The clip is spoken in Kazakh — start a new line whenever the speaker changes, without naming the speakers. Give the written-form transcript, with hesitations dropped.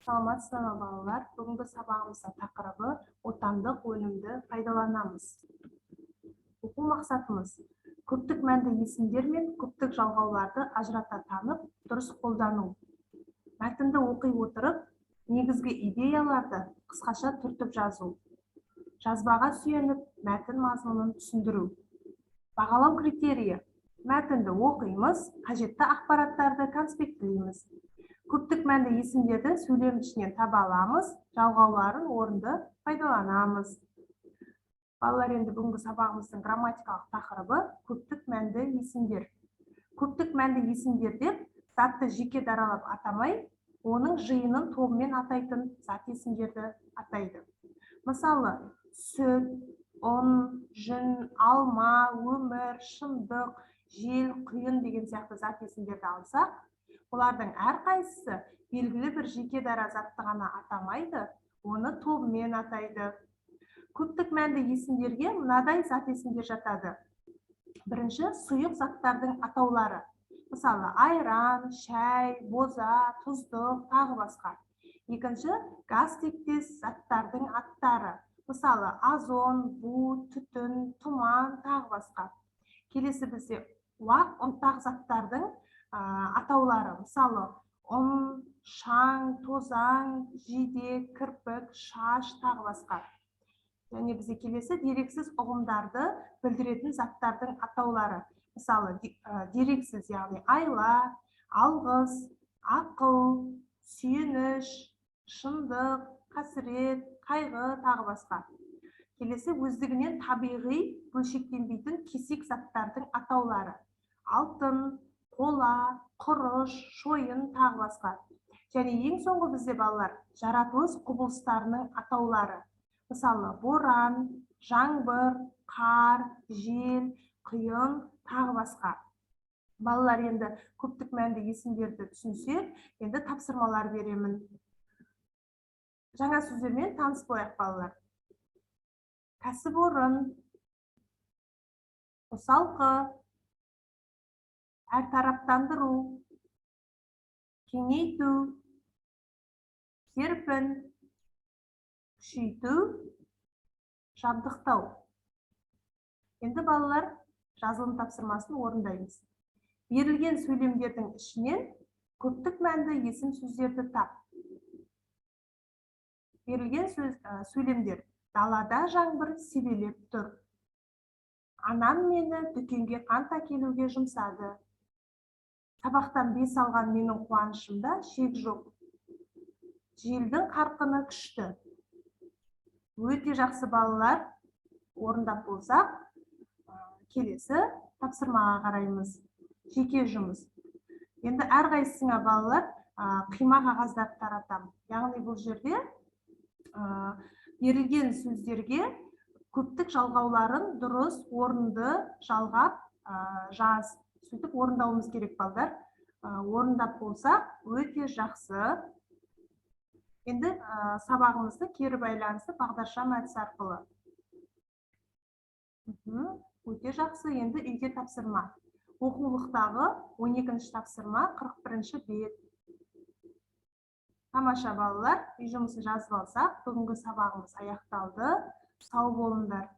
Саламатсыздар ма балалар? Бүгінгі сабағымыздың тақырыбы отандық өнімді пайдаланамыз. Оқу мақсатымыз көптік мәнді есімдер мен көптік жалғауларды ажырата танып, дұрыс қолдану. Мәтінді оқи отырып, негізгі идеяларды қысқаша түртіп жазу. Жазбаға сүйеніп, мәтін мазмұнын түсіндіру. Бағалау критерийі: мәтінді оқимыз, қажетті ақпараттарды конспектлейміз. Көптік мәнді есімдерді сөйлем ішінен таба аламыз, жалғауларын орынды пайдаланамыз. Балалар, енді бүгінгі сабағымыздың грамматикалық тақырыбы көптік мәнді есімдер. Көптік мәнді есімдер деп затты жеке даралап атамай, оның жиынын тобымен атайтын зат есімдерді атайды. Мысалы, сүт, ұн, жүн, алма, өмір, шындық, жел, құйын деген сияқты зат есімдерді алсақ, олардың әрқайсысы белгілі бір жеке дара затты ғана атамайды, оны тобымен атайды. Көптік мәнді есімдерге мынадай зат есімдер жатады. Бірінші, сұйық заттардың атаулары. Мысалы, айран, шәй, боза, тұздық, тағы басқа. Екінші, газ тектес заттардың аттары. Мысалы, озон, бу, түтін, тұман, тағы басқа. Келесі бізде уақ, ұнтақ заттардың атаулары. Мысалы, ұн, шаң, тозаң, жидек, кірпік, шаш, тағы басқа. Және бізде келесі дерексіз ұғымдарды білдіретін заттардың атаулары. Мысалы, дерексіз, яғни айла, алғыс, ақыл, сүйеніш, шындық, қасірет, қайғы, тағы басқа. Келесі өздігінен табиғи бөлшектенбейтін кесек заттардың атаулары. Алтын, қола, құрыш, шойын, тағы басқа. Және ең соңғы бізде балалар жаратылыс құбылыстарының атаулары. Мысалы, боран, жаңбыр, қар, жел, құйын, тағы басқа. Балалар, енді көптік мәнді есімдерді түсінсек, енді тапсырмалар беремін. Жаңа сөздермен таныс болайық балалар. Кәсіпорын, қосалқы, әртараптандыру, кеңейту, серпін, күшейту, жабдықтау. Енді балалар жазылым тапсырмасын орындаймыз. Берілген сөйлемдердің ішінен көптік мәнді есім сөздерді тап. Берілген сөйлемдер: далада жаңбыр себелеп тұр. Анам мені дүкенге қант әкелуге жұмсады. Сабақтан 5 алған менің қуанышымда шек жоқ. Желдің қарқыны күшті. Өте жақсы балалар, орындап болсақ, келесі тапсырмаға қараймыз. Жеке жұмыс. Енді әрқайсысыңа балалар қима қағаздарды таратамын. Яғни бұл жерде берілген сөздерге көптік жалғауларын дұрыс, орынды жалғап жаз. Сөйтіп орындауымыз керек балдар. Орындап болсақ, өте жақсы. Енді сабағымызды кері байланысты бағдаршам әдісі арқылы. Өте жақсы. Енді үйге тапсырма. Оқулықтағы 12-ші тапсырма, 41-ші бет. Тамаша балалар, үй жұмысын жазып алсақ, бүгінгі сабағымыз аяқталды. Сау болыңдар.